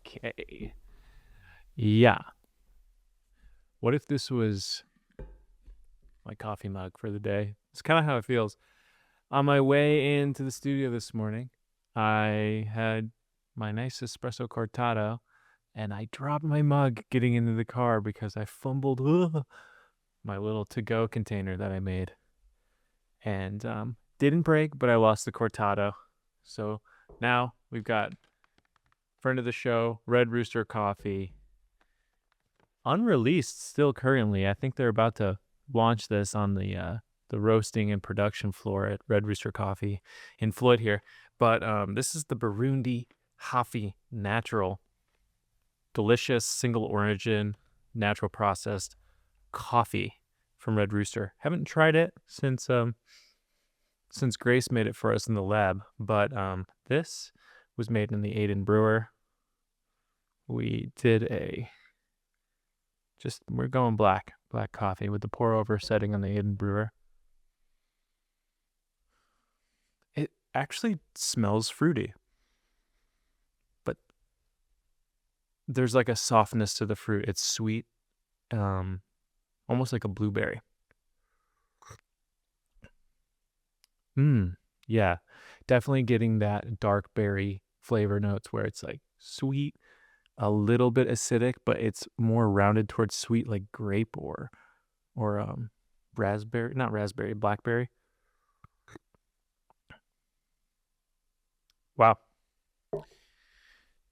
Okay. Yeah. What if this was my coffee mug for the day? It's kind of how it feels. On my way into the studio this morning, I had my nice espresso cortado, and I dropped my mug getting into the car because I fumbled my little to-go container that I made. And didn't break, but I lost the cortado. So now we've got friend of the show, Red Rooster Coffee. Unreleased still currently. I think they're about to launch this on the roasting and production floor at Red Rooster Coffee in Floyd here. But this is the Burundi Hafi Natural. Delicious, single origin, natural processed coffee from Red Rooster. Haven't tried it since Grace made it for us in the lab. But this was made in the Aiden Brewer. We did we're going black coffee with the pour over setting on the Aiden Brewer. It actually smells fruity, but there's like a softness to the fruit. It's sweet, almost like a blueberry. Yeah, definitely getting that dark berry flavor notes where it's like sweet, a little bit acidic, but it's more rounded towards sweet, like grape or raspberry, not raspberry, blackberry. Wow.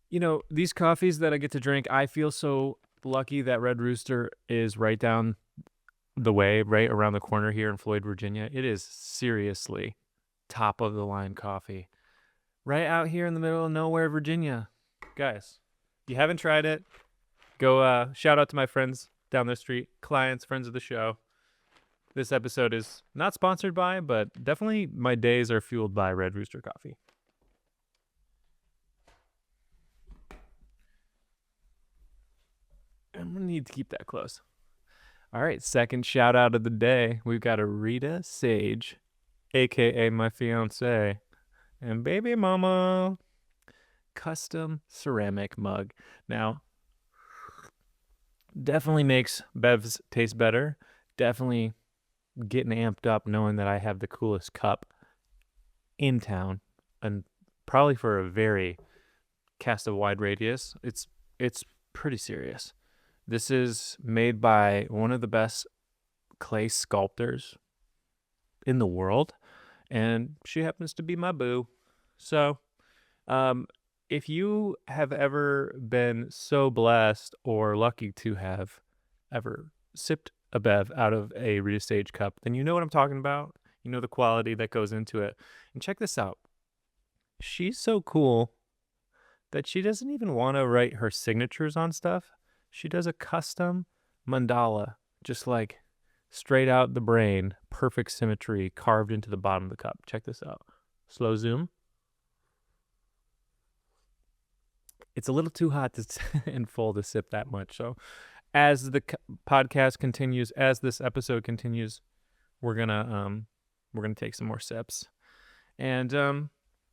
You know, these coffees that I get to drink, I feel so lucky that Red Rooster is right down the way, right around the corner here in Floyd, Virginia. It is seriously top of the line coffee. Right out here in the middle of nowhere, Virginia. Guys, if you haven't tried it, go shout out to my friends down the street, clients, friends of the show. This episode is not sponsored by, but definitely my days are fueled by Red Rooster Coffee. I'm going to need to keep that close. All right, second shout out of the day. We've got a Rita Sage, a.k.a. my fiance, and baby mama. Custom ceramic mug. Now, definitely makes bevs taste better. Definitely getting amped up knowing that I have the coolest cup in town, and probably for a very cast of wide radius. It's pretty serious. This is made by one of the best clay sculptors in the world, and she happens to be my boo. So, if you have ever been so blessed or lucky to have ever sipped a bev out of a Rita Sage cup, then you know what I'm talking about. You know the quality that goes into it. And check this out. She's so cool that she doesn't even want to write her signatures on stuff. She does a custom mandala, just like straight out the brain, perfect symmetry carved into the bottom of the cup. Check this out. Slow zoom. It's a little too hot and full to sip that much. So as the podcast continues, as this episode continues, we're gonna take some more sips. And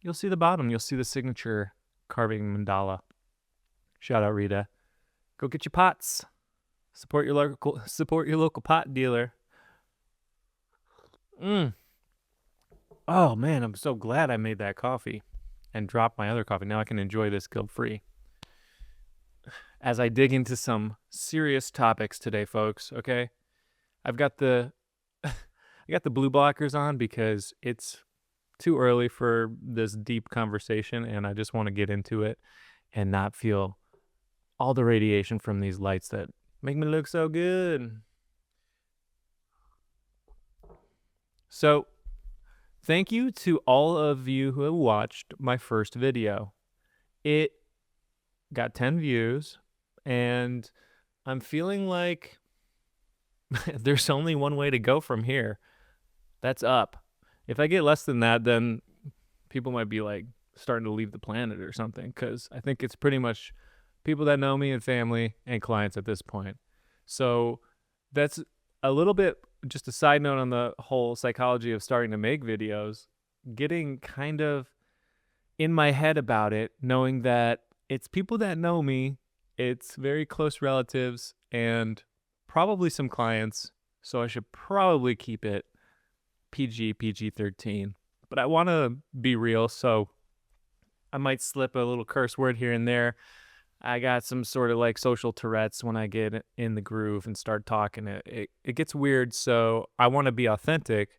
you'll see the bottom. You'll see the signature carving mandala. Shout out Rita. Go get your pots. Support your local pot dealer. Oh man, I'm so glad I made that coffee and dropped my other coffee. Now I can enjoy this guilt-free. As I dig into some serious topics today, folks, okay? I've got the blue blockers on because it's too early for this deep conversation, and I just want to get into it and not feel all the radiation from these lights that make me look so good. So, thank you to all of you who have watched my first video. It got 10 views, and I'm feeling like there's only one way to go from here. That's up. If I get less than that, then people might be like starting to leave the planet or something, because I think it's pretty much people that know me and family and clients at this point. So that's a little bit just a side note on the whole psychology of starting to make videos, getting kind of in my head about it, knowing that It's people that know me, it's very close relatives, and probably some clients. So I should probably keep it PG 13. But I want to be real, so I might slip a little curse word here and there. I got some sort of like social Tourette's when I get in the groove and start talking. It gets weird, so I want to be authentic.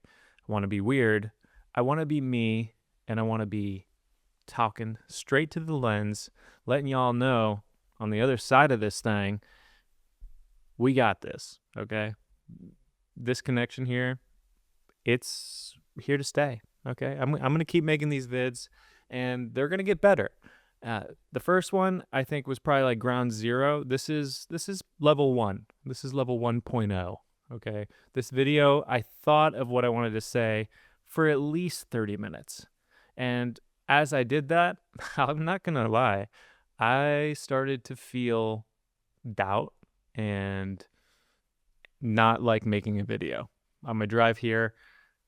I want to be weird. I want to be me, and I want to be talking straight to the lens, letting y'all know on the other side of this thing, we got this, okay? This connection here, it's here to stay, okay? I'm going to keep making these vids, and they're going to get better. The first one I think was probably like ground zero. This is level 1. This is level 1.0. Okay. This video, I thought of what I wanted to say for at least 30 minutes. And as I did that, I'm not going to lie, I started to feel doubt and not like making a video. On my drive here,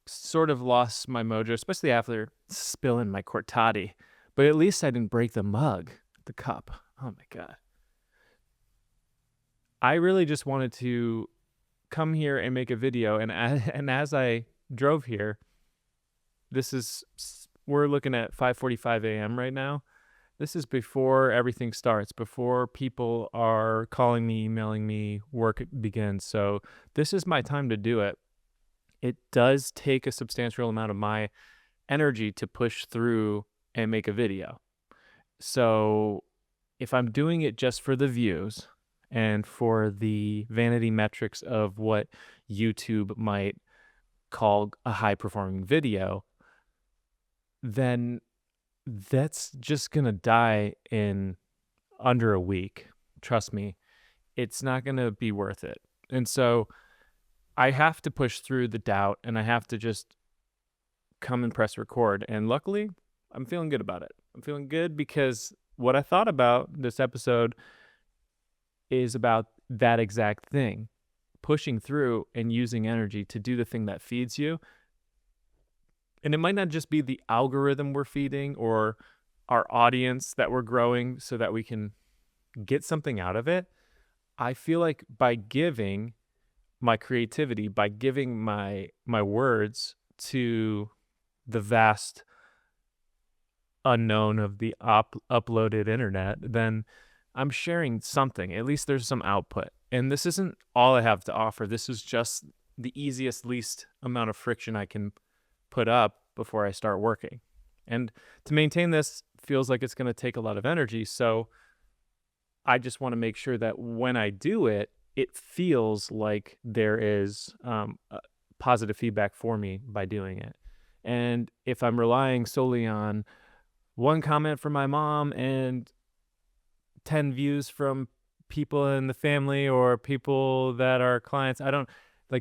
sort of lost my mojo, especially after spilling my cortati. But at least I didn't break the mug, the cup. Oh my God. I really just wanted to come here and make a video. And as I drove here, we're looking at 5:45 a.m. right now. This is before everything starts, before people are calling me, emailing me, work begins. So this is my time to do it. It does take a substantial amount of my energy to push through and make a video. So if I'm doing it just for the views and for the vanity metrics of what YouTube might call a high performing video, then that's just going to die in under a week. Trust me, it's not going to be worth it. And so I have to push through the doubt, and I have to just come and press record. And luckily, I'm feeling good about it. I'm feeling good because what I thought about this episode is about that exact thing, pushing through and using energy to do the thing that feeds you. And it might not just be the algorithm we're feeding or our audience that we're growing so that we can get something out of it. I feel like by giving my creativity, by giving my words to the vast unknown of the uploaded internet, then I'm sharing something. At least there's some output. And this isn't all I have to offer. This is just the easiest, least amount of friction I can put up before I start working. And to maintain this feels like it's going to take a lot of energy. So I just want to make sure that when I do it, it feels like there is positive feedback for me by doing it. And if I'm relying solely on one comment from my mom and 10 views from people in the family or people that are clients,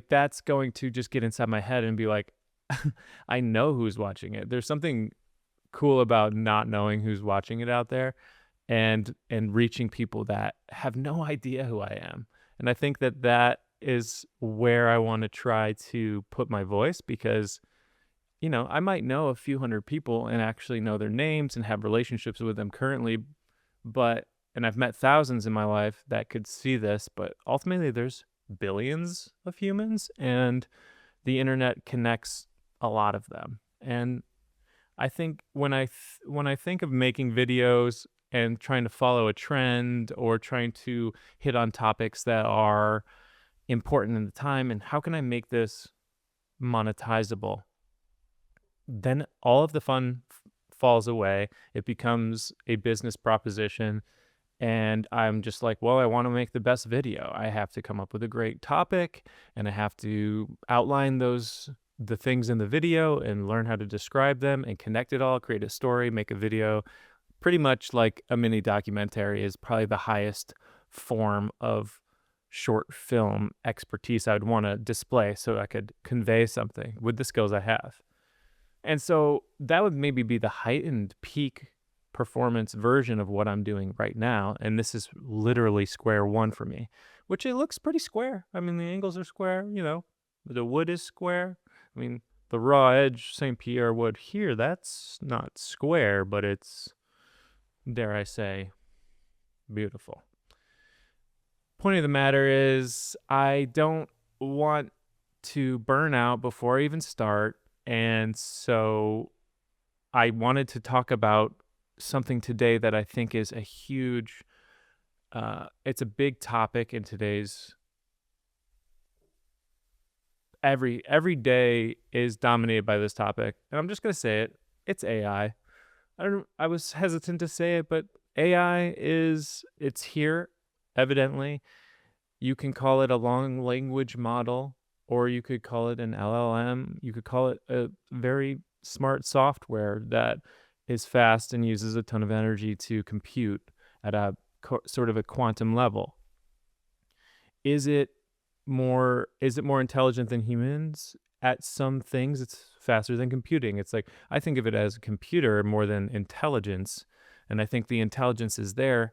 that's going to just get inside my head and be like, I know who's watching it. There's something cool about not knowing who's watching it out there and reaching people that have no idea who I am. And I think that is where I want to try to put my voice because, I might know a few hundred people and actually know their names and have relationships with them currently, and I've met thousands in my life that could see this, but ultimately there's billions of humans and the internet connects a lot of them. And I think when I think of making videos and trying to follow a trend or trying to hit on topics that are important in the time and how can I make this monetizable, then all of the fun falls away. It becomes a business proposition. And I'm just like, well, I want to make the best video. I have to come up with a great topic and I have to outline the things in the video and learn how to describe them and connect it all, create a story, make a video. Pretty much like a mini documentary is probably the highest form of short film expertise I would want to display so I could convey something with the skills I have. And so that would maybe be the heightened peak performance version of what I'm doing right now. And this is literally square one for me, which it looks pretty square. I mean, the angles are square, the wood is square. I mean, the raw edge St. Pierre wood here, that's not square, but it's, dare I say, Beautiful. Point of the matter is, I don't want to burn out before I even start. And so I wanted to talk about something today that I think is a huge, it's a big topic in today's, every day is dominated by this topic. And I'm just going to say it. It's AI. I was hesitant to say it, but it's here, evidently. You can call it a long language model, or you could call it an LLM. You could call it a very smart software that is fast and uses a ton of energy to compute at a sort of a quantum level. Is it more intelligent than humans? At some things, it's faster than computing. It's like, I think of it as a computer more than intelligence. And I think the intelligence is there,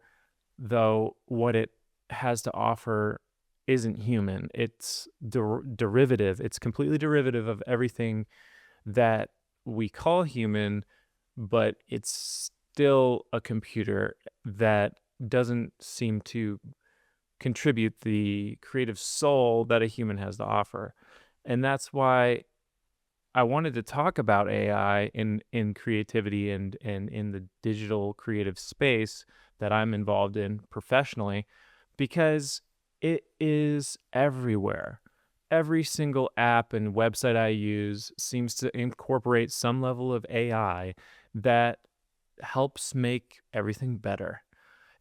though what it has to offer isn't human. It's derivative. It's completely derivative of everything that we call human, but it's still a computer that doesn't seem to contribute the creative soul that a human has to offer. And that's why I wanted to talk about AI in creativity and in the digital creative space that I'm involved in professionally, because it is everywhere. Every single app and website I use seems to incorporate some level of AI that helps make everything better.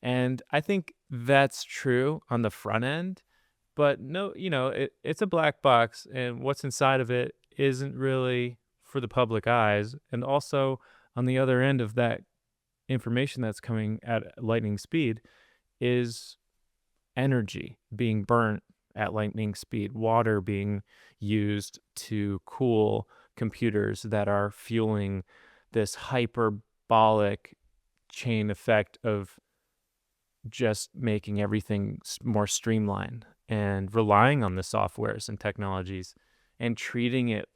And I think that's true on the front end, but no, it's a black box, and what's inside of it isn't really for the public eyes. And also, on the other end of that information that's coming at lightning speed is energy being burnt at lightning speed, water being used to cool computers that are fueling this hyperbolic chain effect of just making everything more streamlined, and relying on the softwares and technologies and treating it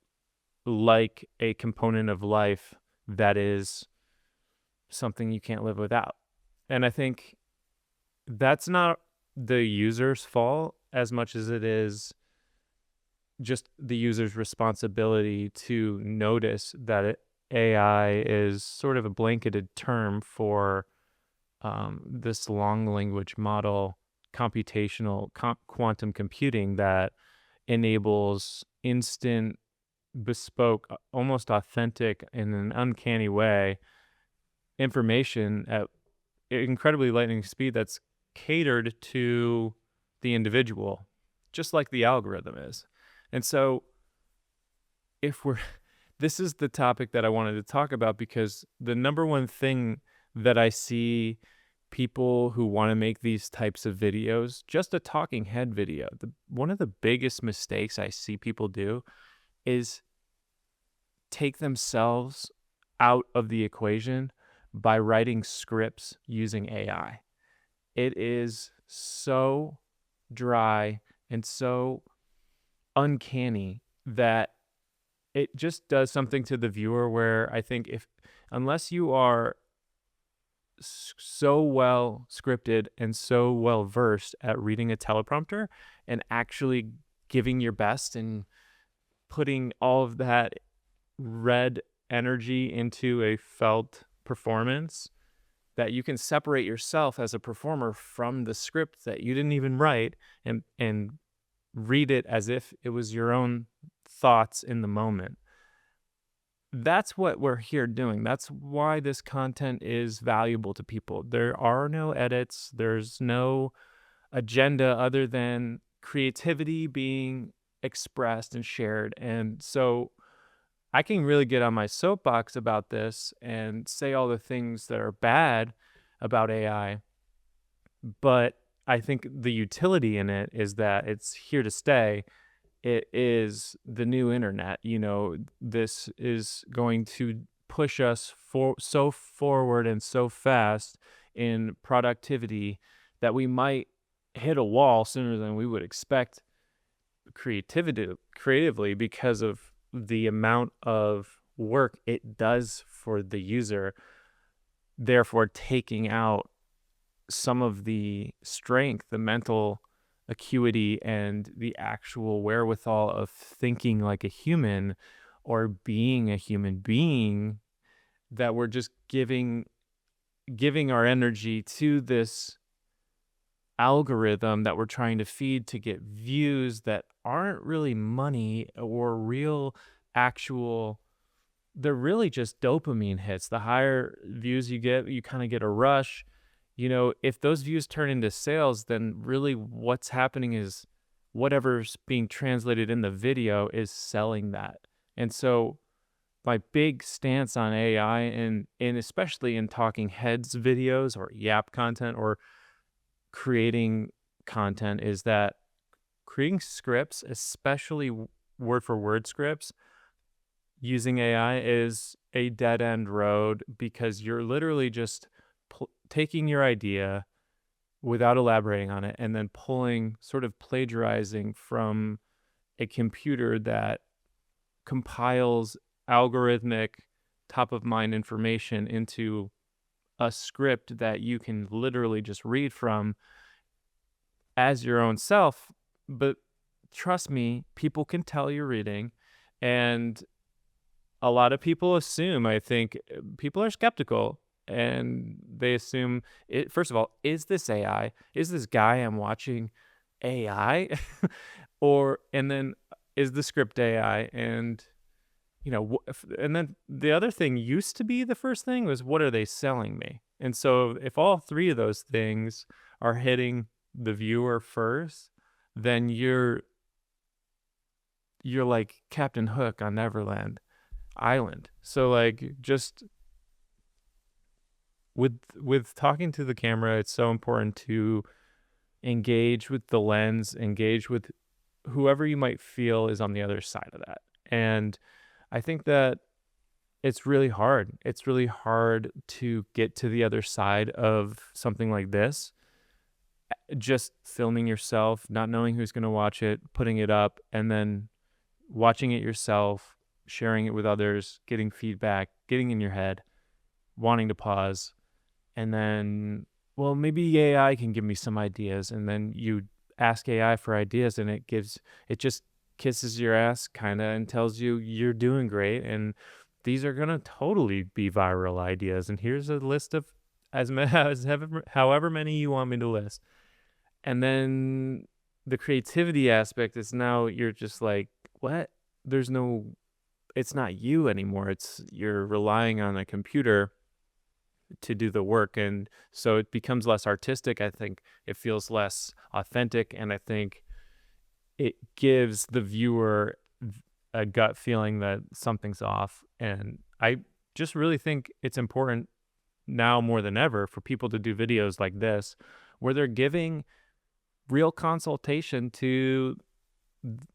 like a component of life that is something you can't live without. And I think that's not the user's fault as much as it is just the user's responsibility to notice that AI is sort of a blanketed term for this long language model, computational quantum computing that enables instant, bespoke, almost authentic, in an uncanny way, information at incredibly lightning speed that's catered to the individual, just like the algorithm is. And so, if we're this is the topic that I wanted to talk about, because the number one thing that I see people who want to make these types of videos, just a talking head video, one of the biggest mistakes I see people do is take themselves out of the equation by writing scripts using AI. It is so dry and so uncanny that it just does something to the viewer, where I think, unless you are so well scripted and so well versed at reading a teleprompter and actually giving your best and putting all of that red energy into a felt performance, that you can separate yourself as a performer from the script that you didn't even write, and read it as if it was your own thoughts in the moment. That's what we're here doing. That's why this content is valuable to people. There are no edits. There's no agenda other than creativity being expressed and shared. And so I can really get on my soapbox about this and say all the things that are bad about AI, but I think the utility in it is that it's here to stay. It is the new internet. This is going to push us so forward and so fast in productivity that we might hit a wall sooner than we would expect creatively, because of the amount of work it does for the user, therefore taking out some of the strength, the mental acuity, and the actual wherewithal of thinking like a human or being a human being, that we're just giving our energy to this algorithm that we're trying to feed to get views that aren't really money or real actual. They're really just dopamine hits. The higher views you get, you kind of get a rush. If those views turn into sales, then really what's happening is whatever's being translated in the video is selling that. And so my big stance on AI, and especially in talking heads videos or yap content or creating content, is that creating scripts, especially word for word scripts, using AI is a dead end road, because you're literally just taking your idea without elaborating on it and then sort of plagiarizing from a computer that compiles algorithmic top of mind information into a script that you can literally just read from as your own self. But trust me, people can tell you're reading, and a lot of people assume, I think people are skeptical, and they assume it. First of all, is this AI? Is this guy I'm watching AI? And then is the script AI? And and then the other thing used to be, the first thing was, what are they selling me? And so if all three of those things are hitting the viewer first, then you're like Captain Hook on Neverland Island. So like, just with talking to the camera, it's so important to engage with the lens, engage with whoever you might feel is on the other side of that. And I think that it's really hard. It's really hard to get to the other side of something like this. Just filming yourself, not knowing who's going to watch it, putting it up, and then watching it yourself, sharing it with others, getting feedback, getting in your head, wanting to pause, and then, well, maybe AI can give me some ideas. And then you ask AI for ideas, and it just kisses your ass kind of and tells you you're doing great. And these are going to totally be viral ideas. And here's a list of however many you want me to list. And then the creativity aspect is, now you're just like, what? It's not you anymore. You're relying on a computer to do the work. And so it becomes less artistic. I think it feels less authentic. And I think it gives the viewer a gut feeling that something's off. And I just really think it's important now more than ever for people to do videos like this, where they're giving real consultation to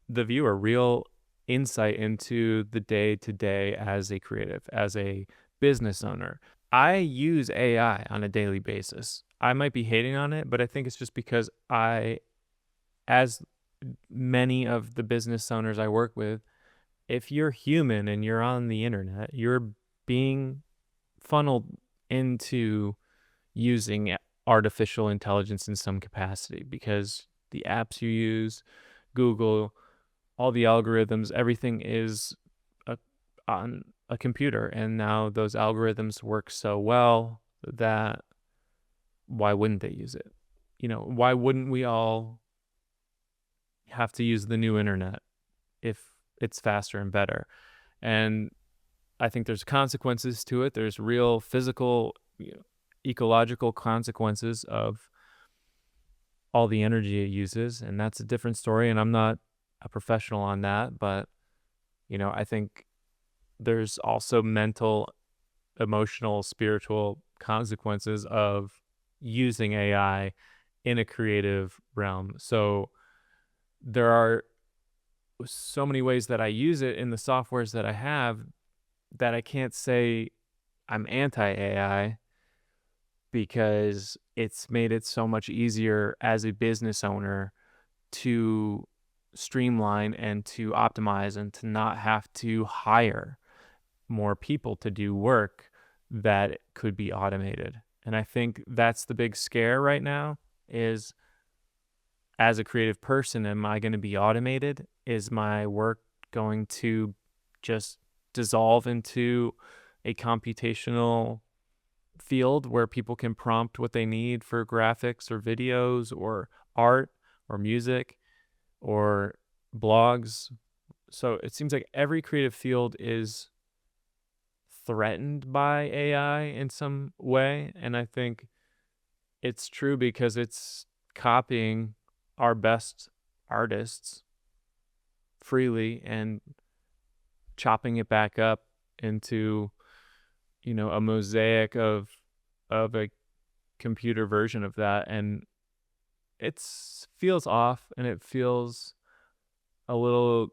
the viewer, real insight into the day-to-day as a creative, as a business owner. I use AI on a daily basis. I might be hating on it, but I think it's just because as many of the business owners I work with, if you're human and you're on the internet, you're being funneled into using artificial intelligence in some capacity, because the apps you use, Google, all the algorithms, everything is on a computer. And now those algorithms work so well that why wouldn't they use it? Why wouldn't we all have to use the new internet if it's faster and better? And I think there's consequences to it. There's real physical, ecological consequences of all the energy it uses, and that's a different story. And I'm not a professional on that, but I think there's also mental, emotional, spiritual consequences of using AI in a creative realm. So there are so many ways that I use it in the softwares that I have, that I can't say I'm anti-AI, because it's made it so much easier as a business owner to streamline and to optimize, and to not have to hire more people to do work that could be automated. And I think that's the big scare right now is, as a creative person, am I going to be automated? Is my work going to just dissolve into a computational field where people can prompt what they need for graphics or videos or art or music or blogs? So it seems like every creative field is threatened by AI in some way. And I think it's true because it's copying our best artists freely and chopping it back up into, a mosaic of a computer version of that. And it feels off and it feels a little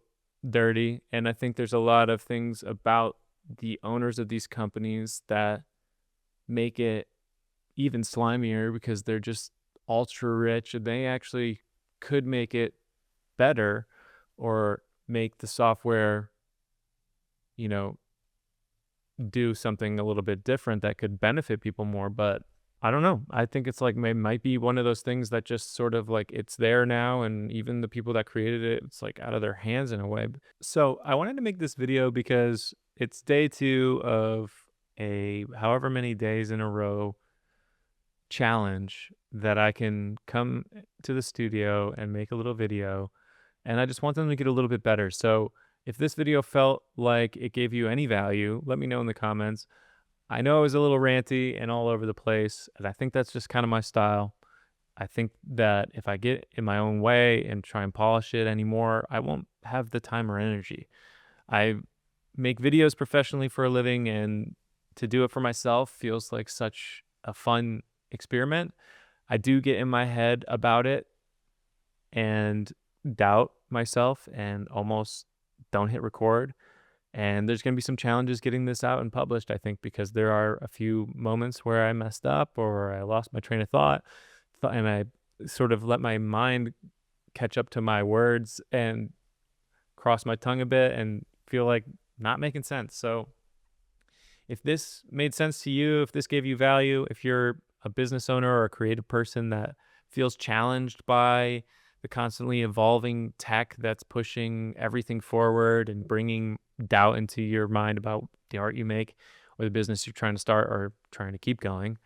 dirty. And I think there's a lot of things about the owners of these companies that make it even slimier because they're just ultra rich and they actually could make it better or make the software, you know, do something a little bit different that could benefit people more. But I don't know. I think it's like might be one of those things that just sort of like it's there now, and even the people that created it, it's like out of their hands in a way. So I wanted to make this video because it's day 2 of a however many days in a row challenge that I can come to the studio and make a little video, and I just want them to get a little bit better. So if this video felt like it gave you any value, let me know in the comments. I know it was a little ranty and all over the place, and I think that's just kind of my style. I think that if I get in my own way and try and polish it anymore, I won't have the time or energy. I make videos professionally for a living, and to do it for myself feels like such a fun experiment. I do get in my head about it and doubt myself and almost don't hit record. And there's going to be some challenges getting this out and published, I think, because there are a few moments where I messed up or I lost my train of thought and I sort of let my mind catch up to my words and cross my tongue a bit and feel like not making sense. So if this made sense to you, if this gave you value, if you're a business owner or a creative person that feels challenged by the constantly evolving tech that's pushing everything forward and bringing doubt into your mind about the art you make or the business you're trying to start or trying to keep going,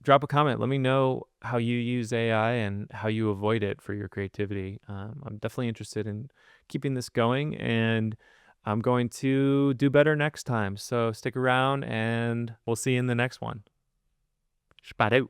drop a comment. Let me know how you use AI and how you avoid it for your creativity. I'm definitely interested in keeping this going, and I'm going to do better next time. So stick around and we'll see you in the next one. Spadoo.